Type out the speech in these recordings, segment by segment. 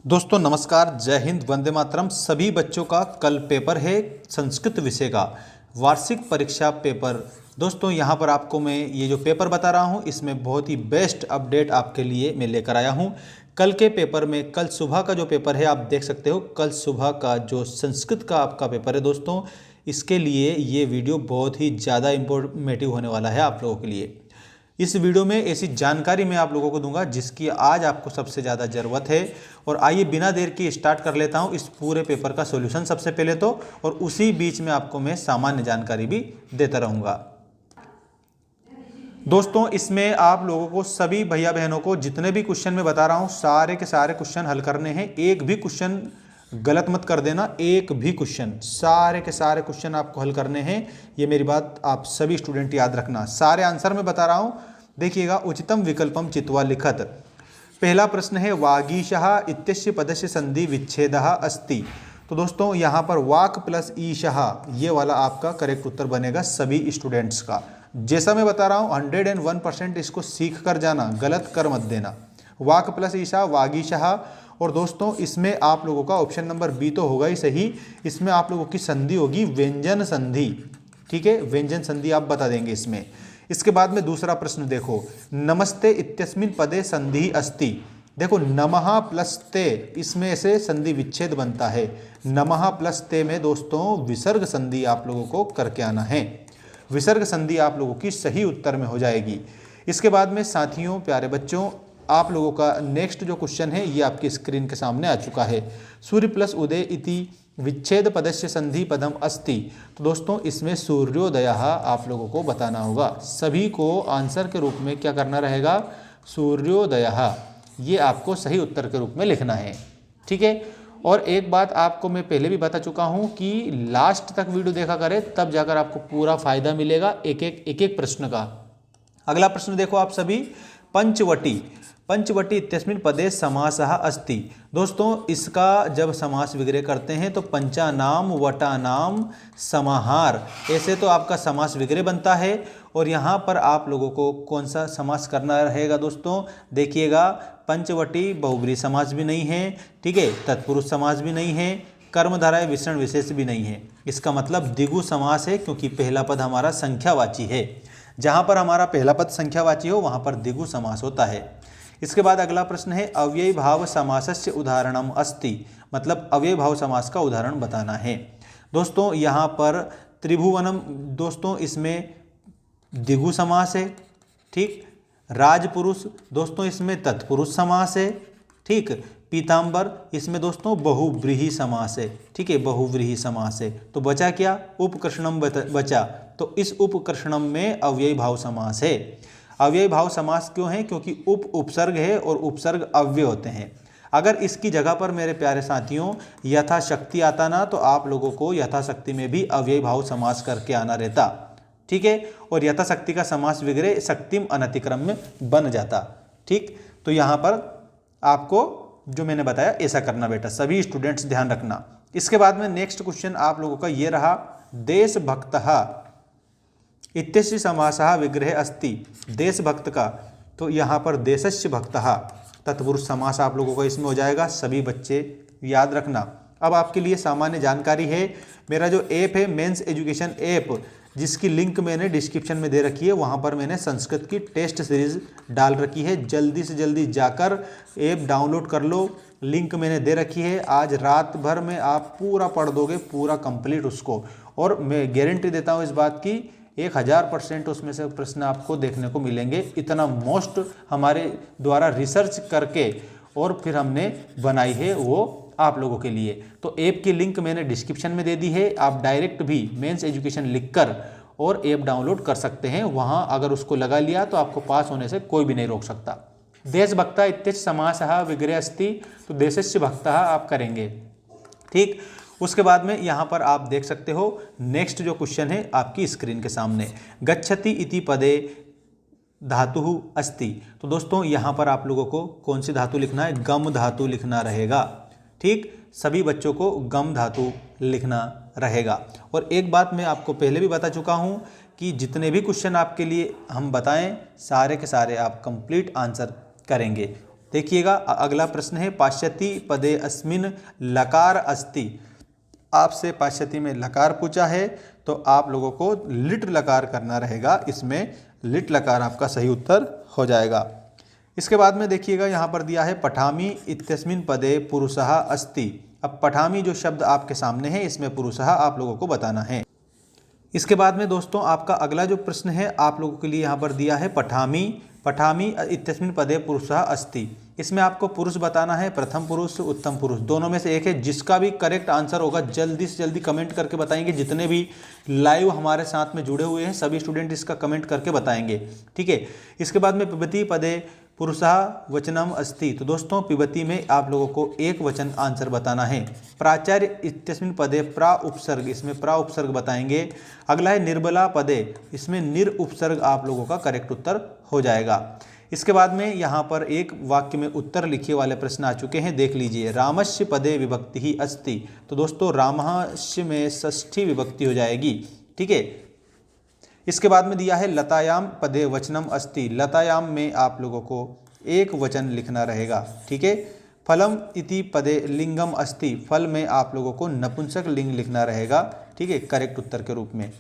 दोस्तों नमस्कार, जय हिंद, वंदे मातरम। सभी बच्चों का कल पेपर है संस्कृत विषय का वार्षिक परीक्षा पेपर। दोस्तों यहाँ पर आपको मैं ये जो पेपर बता रहा हूँ इसमें बहुत ही बेस्ट अपडेट आपके लिए मैं लेकर आया हूँ। कल के पेपर में कल सुबह का जो पेपर है आप देख सकते हो, कल सुबह का जो संस्कृत का आपका पेपर है दोस्तों, इसके लिए ये वीडियो बहुत ही ज़्यादा इंफॉर्मेटिव होने वाला है आप लोगों के लिए। इस वीडियो में ऐसी जानकारी मैं आप लोगों को दूंगा जिसकी आज आपको सबसे ज़्यादा ज़रूरत है। और आइए बिना देर के स्टार्ट कर लेता हूं इस पूरे पेपर का सॉल्यूशन सबसे पहले तो, और उसी बीच में आपको मैं सामान्य जानकारी भी देता रहूँगा। दोस्तों इसमें आप लोगों को सभी भैया बहनों को जितने भी क्वेश्चन मैं बता रहा हूँ सारे के सारे क्वेश्चन हल करने हैं। एक भी क्वेश्चन गलत मत कर देना, एक भी क्वेश्चन, सारे के सारे क्वेश्चन आपको हल करने हैं। ये मेरी बात आप सभी स्टूडेंट याद रखना। सारे आंसर मैं बता रहा हूँ, देखिएगा। उचितम विकल्पम चित्वा लिखत। पहला प्रश्न है वागीशः इत्यस्य पदस्य संधि विच्छेदः अस्ति। तो दोस्तों यहाँ पर वाक प्लस ईशः ये वाला आपका करेक्ट उत्तर बनेगा सभी स्टूडेंट्स का। जैसा मैं बता रहा हूँ 101% इसको सीख कर जाना, गलत कर मत देना। वाक प्लस ईशा वागीशः। और दोस्तों इसमें आप लोगों का ऑप्शन नंबर बी तो होगा ही सही, इसमें आप लोगों की संधि होगी व्यंजन संधि। ठीक है, व्यंजन संधि आप बता देंगे इसमें। इसके बाद में दूसरा प्रश्न देखो, नमस्ते इत्यस्मिन् पदे संधि अस्ति। देखो नमः प्लस ते, इसमें से संधि विच्छेद बनता है। नमः प्लस ते में दोस्तों विसर्ग संधि आप लोगों को करके आना है। विसर्ग संधि आप लोगों की सही उत्तर में हो जाएगी। इसके बाद में साथियों, प्यारे बच्चों, आप लोगों का नेक्स्ट जो क्वेश्चन है ये आपकी स्क्रीन के सामने आ चुका है। सूर्य प्लस उदय इति विच्छेद पदस्य संधि पदम अस्ति। तो दोस्तों इसमें सूर्योदयः आप लोगों को बताना होगा। सभी को आंसर के रूप में क्या करना रहेगा, सूर्योदयः, ये आपको सही उत्तर के रूप में लिखना है। ठीक है। और एक बात आपको मैं पहले भी बता चुका हूँ कि लास्ट तक वीडियो देखा करें, तब जाकर आपको पूरा फायदा मिलेगा एक एक प्रश्न का। अगला प्रश्न देखो आप सभी, पंचवटी। पंचवटी इत्यस्मिन् पदे समासः अस्ति। दोस्तों इसका जब समास विग्रह करते हैं तो पंचानाम वटानाम समाहार, ऐसे तो आपका समास विग्रह बनता है। और यहाँ पर आप लोगों को कौन सा समास करना रहेगा दोस्तों, देखिएगा। पंचवटी बहुब्रीहि समास भी नहीं है, ठीक है, तत्पुरुष समास भी नहीं है, कर्मधारय विशेषण विशेष भी नहीं है। इसका मतलब द्विगु समास है, क्योंकि पहला पद हमारा संख्यावाची है। जहाँ पर हमारा पहला पद संख्यावाची हो वहाँ पर द्विगु समास होता है। इसके बाद अगला प्रश्न है अव्ययी भाव समासस्य उदाहरणम अस्ति। मतलब अव्ययी भाव समास का उदाहरण बताना है। दोस्तों यहाँ पर त्रिभुवनम, दोस्तों इसमें द्विगु समास है। ठीक। राजपुरुष, दोस्तों इसमें तत्पुरुष समास है। ठीक। पीताम्बर, इसमें दोस्तों बहुव्रीहि समास है। ठीक है, बहुव्रीहि समास है। तो बचा क्या, उपकर्षणम बचा। तो इस उपकर्षणम में अव्ययी भाव समास है। अव्ययी भाव समास क्यों है, क्योंकि उपसर्ग है और उपसर्ग अव्यय होते हैं। अगर इसकी जगह पर मेरे प्यारे साथियों यथाशक्ति आता ना, तो आप लोगों को यथाशक्ति में भी अव्ययी भाव समास करके आना रहता। ठीक है। और यथाशक्ति का समास विग्रह शक्तिम अनतिक्रम में बन जाता। ठीक। तो यहाँ पर आपको जो मैंने बताया ऐसा करना बेटा, सभी स्टूडेंट्स ध्यान रखना। इसके बाद में नेक्स्ट क्वेश्चन आप लोगों का ये रहा, देशभक्तः इत्यस्य समासः विग्रह अस्ति। देशभक्त का, तो यहाँ पर देशस्य भक्तः तत्पुरुष समास आप लोगों को इसमें हो जाएगा। सभी बच्चे याद रखना। अब आपके लिए सामान्य जानकारी है, मेरा जो ऐप है मेंस एजुकेशन ऐप, जिसकी लिंक मैंने डिस्क्रिप्शन में दे रखी है, वहाँ पर मैंने संस्कृत की टेस्ट सीरीज डाल रखी है। जल्दी से जल्दी जाकर ऐप डाउनलोड कर लो, लिंक मैंने दे रखी है। आज रात भर में आप पूरा पढ़ दोगे, पूरा कंप्लीट उसको। और मैं गारंटी देता हूँ इस बात की, 1000% उसमें से प्रश्न आपको देखने को मिलेंगे। इतना मोस्ट हमारे द्वारा रिसर्च करके और फिर हमने बनाई है वो आप लोगों के लिए। तो ऐप की लिंक मैंने डिस्क्रिप्शन में दे दी है। आप डायरेक्ट भी मेंस एजुकेशन लिखकर और ऐप डाउनलोड कर सकते हैं। वहाँ अगर उसको लगा लिया तो आपको पास होने से कोई भी नहीं रोक सकता। देशभक्ता इत्यस्य समासः विग्रह अस्ति, तो देशस्य भक्तः आप करेंगे। ठीक। उसके बाद में यहाँ पर आप देख सकते हो नेक्स्ट जो क्वेश्चन है आपकी स्क्रीन के सामने, गच्छति इति पदे धातु अस्ति। तो दोस्तों यहाँ पर आप लोगों को कौन सी धातु लिखना है, गम धातु लिखना रहेगा। ठीक। सभी बच्चों को गम धातु लिखना रहेगा। और एक बात मैं आपको पहले भी बता चुका हूँ कि जितने भी क्वेश्चन आपके लिए हम बताएं सारे के सारे आप कंप्लीट आंसर करेंगे। देखिएगा अगला प्रश्न है पाश्यति पदे अस्मिन लकार अस्ति। आपसे पाश्यति में लकार पूछा है तो आप लोगों को लिट लकार करना रहेगा, इसमें लिट लकार आपका सही उत्तर हो जाएगा। इसके बाद में देखिएगा यहाँ पर दिया है पठामी इत्यस्मिन पदे पुरुषः अस्ति। अब पठामी जो शब्द आपके सामने है इसमें पुरुषः आप लोगों को बताना है। इसके बाद में दोस्तों आपका अगला जो प्रश्न है आप लोगों के लिए यहाँ पर दिया है पठामी इत्यस्मिन पदे पुरुषः अस्ति। इसमें आपको पुरुष बताना है, प्रथम पुरुष उत्तम पुरुष दोनों में से एक है। जिसका भी करेक्ट आंसर होगा जल्दी से जल्दी कमेंट करके बताएंगे। जितने भी लाइव हमारे साथ में जुड़े हुए हैं सभी स्टूडेंट इसका कमेंट करके बताएंगे, ठीक है। इसके बाद में पिबती पदे पुरुषः वचनम अस्ति। तो दोस्तों पिबती में आप लोगों को एक वचन आंसर बताना है। प्राचार्य इत्यस्मिन पदे प्रा उपसर्ग, इसमें प्रा उपसर्ग बताएंगे। अगला है निर्बला पदे, इसमें निर उपसर्ग आप लोगों का करेक्ट उत्तर हो जाएगा। इसके बाद में यहाँ पर एक वाक्य में उत्तर लिखिए वाले प्रश्न आ चुके हैं, देख लीजिए। रामस्य पदे विभक्ति ही अस्ति। तो दोस्तों रामस्य में षष्ठी विभक्ति हो जाएगी, ठीक है। इसके बाद में दिया है लतायाम पदे वचनम अस्ति। लतायाम में आप लोगों को एक वचन लिखना रहेगा, ठीक है। फलम इति पदे लिंगम अस्ति। फल में आप लोगों को नपुंसक लिंग लिखना रहेगा, ठीक है, करेक्ट उत्तर के रूप में।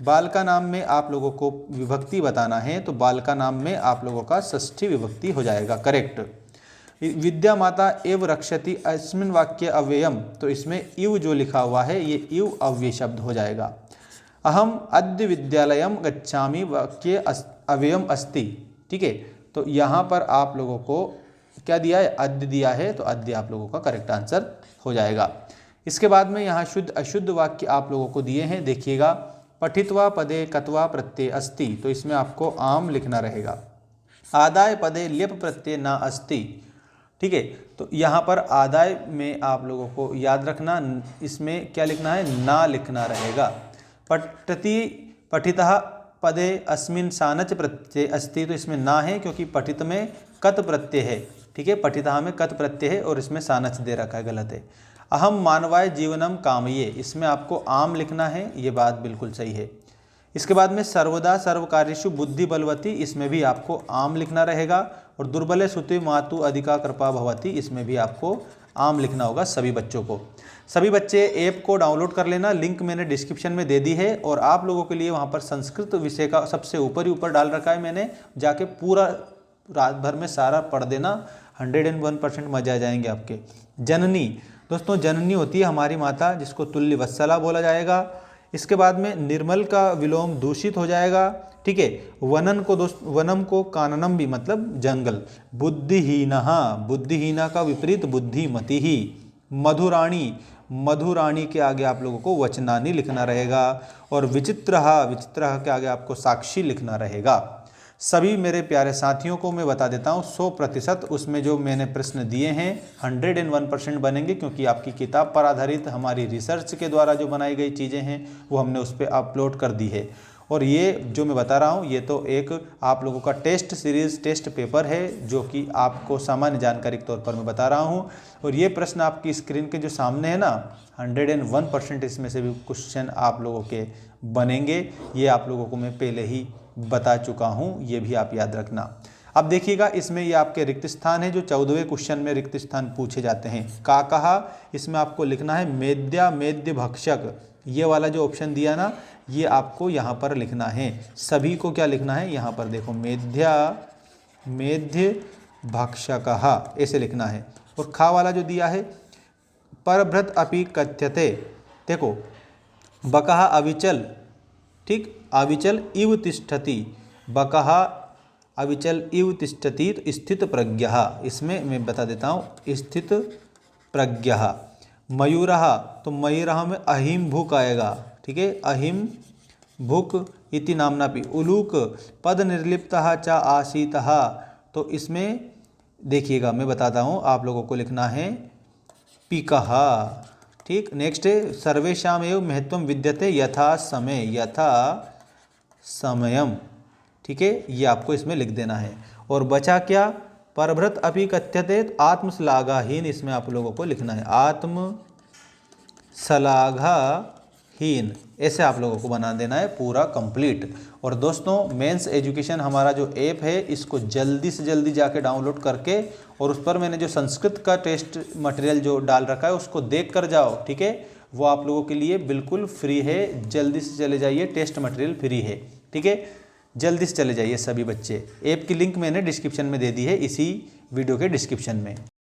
बालका नाम में आप लोगों को विभक्ति बताना है, तो बालका नाम में आप लोगों का षष्ठी विभक्ति हो जाएगा, करेक्ट। विद्या माता एव रक्षति अस्मिन वाक्य अव्ययम। तो इसमें इव जो लिखा हुआ है ये इव अव्यय शब्द हो जाएगा। अहम अद्य विद्यालयम गच्छामि वाक्य अव्ययम अस्ति, ठीक है। तो यहाँ पर आप लोगों को क्या दिया है, अद्य दिया है, तो अद्य आप लोगों का करेक्ट आंसर हो जाएगा। इसके बाद में यहाँ शुद्ध अशुद्ध वाक्य आप लोगों को दिए हैं, देखिएगा। पठित्वा पदे कत्वा प्रत्यय अस्ति। तो इसमें आपको आम लिखना रहेगा। आदाय पदे ल्यप प्रत्यय न अस्ति, ठीक है। तो यहाँ पर आदाय में आप लोगों को याद रखना, इसमें क्या लिखना है, ना लिखना रहेगा। पठितः पदे अस्मिन सानच प्रत्यय अस्ति। तो इसमें ना है क्योंकि पठित में कत प्रत्यय है, ठीक है। पठितः में कत प्रत्यय है और इसमें सानच दे रखा है, गलत है। अहम मानवाय जीवनम कामये, इसमें आपको आम लिखना है, ये बात बिल्कुल सही है। इसके बाद में सर्वदा सर्वकार्येषु बुद्धि बलवती, इसमें भी आपको आम लिखना रहेगा। और दुर्बले सुते मातु अधिका कृपा भवती, इसमें भी आपको आम लिखना होगा सभी बच्चों को। सभी बच्चे ऐप को डाउनलोड कर लेना, लिंक मैंने डिस्क्रिप्शन में दे दी है। और आप लोगों के लिए वहाँ पर संस्कृत विषय का सबसे ऊपर ही ऊपर डाल रखा है मैंने, जाके पूरा रात भर में सारा पढ़ देना, 101% मजा आ जाएंगे आपके। जननी, दोस्तों जननी होती है हमारी माता, जिसको तुल्य वत्सला बोला जाएगा। इसके बाद में निर्मल का विलोम दूषित हो जाएगा, ठीक है। वनम को काननम भी मतलब जंगल। बुद्धिहीनः, बुद्धिहीना का विपरीत बुद्धिमति ही। मधुराणी के आगे आप लोगों को वचनानी लिखना रहेगा। और विचित्रः के आगे आपको साक्षी लिखना रहेगा। सभी मेरे प्यारे साथियों को मैं बता देता हूँ 100% उसमें जो मैंने प्रश्न दिए हैं 101% बनेंगे, क्योंकि आपकी किताब पर आधारित हमारी रिसर्च के द्वारा जो बनाई गई चीज़ें हैं वो हमने उस पर अपलोड कर दी है। और ये जो मैं बता रहा हूँ ये तो एक आप लोगों का टेस्ट सीरीज़ टेस्ट पेपर है, जो कि आपको सामान्य जानकारी के तौर पर मैं बता रहा हूँ। और ये प्रश्न आपकी स्क्रीन के जो सामने है ना, 101% इसमें से भी क्वेश्चन आप लोगों के बनेंगे। ये आप लोगों को मैं पहले ही बता चुका हूँ, ये भी आप याद रखना। अब देखिएगा इसमें ये आपके रिक्त स्थान है, जो 14वें क्वेश्चन में रिक्त स्थान पूछे जाते हैं। का कहा, इसमें आपको लिखना है मेद्य भक्षक। ये वाला जो ऑप्शन दिया ना, ये आपको यहाँ पर लिखना है। सभी को क्या लिखना है, यहाँ पर देखो मेद्य भक्षक, ऐसे लिखना है। और खा वाला जो दिया है परभृत अपि कथ्यते, देखो बकः अविचल, ठीक, अविचल इव तिष्ठति, बकः अविचल इव तिष्ठति, तो स्थित प्रज्ञः, इसमें मैं बता देता हूँ स्थित प्रज्ञः। मयूरः, तो मयूरः में अहिम भूक आएगा, ठीक है, अहिम भूक इति नाम्नापि। उलूक पद निर्लिप्तः च आसीतः, तो इसमें देखिएगा मैं बताता हूँ, आप लोगों को लिखना है पीकः, ठीक। नेक्स्ट है सर्वेषाम एव महत्वम विद्यते यथा समयम, ठीक है, ये आपको इसमें लिख देना है। और बचा क्या, परभृत अपि कथ्यते, आत्मश्लाघाहीन, इसमें आप लोगों को लिखना है आत्मश्लाघाहीन, हीन, ऐसे आप लोगों को बना देना है पूरा कंप्लीट। और दोस्तों मेंस एजुकेशन हमारा जो ऐप है इसको जल्दी से जल्दी जाके डाउनलोड करके और उस पर मैंने जो संस्कृत का टेस्ट मटेरियल जो डाल रखा है उसको देख कर जाओ, ठीक है। वो आप लोगों के लिए बिल्कुल फ्री है, जल्दी से चले जाइए, टेस्ट मटेरियल फ्री है, ठीक है। जल्दी से चले जाइए सभी बच्चे। ऐप की लिंक मैंने डिस्क्रिप्शन में दे दी है, इसी वीडियो के डिस्क्रिप्शन में।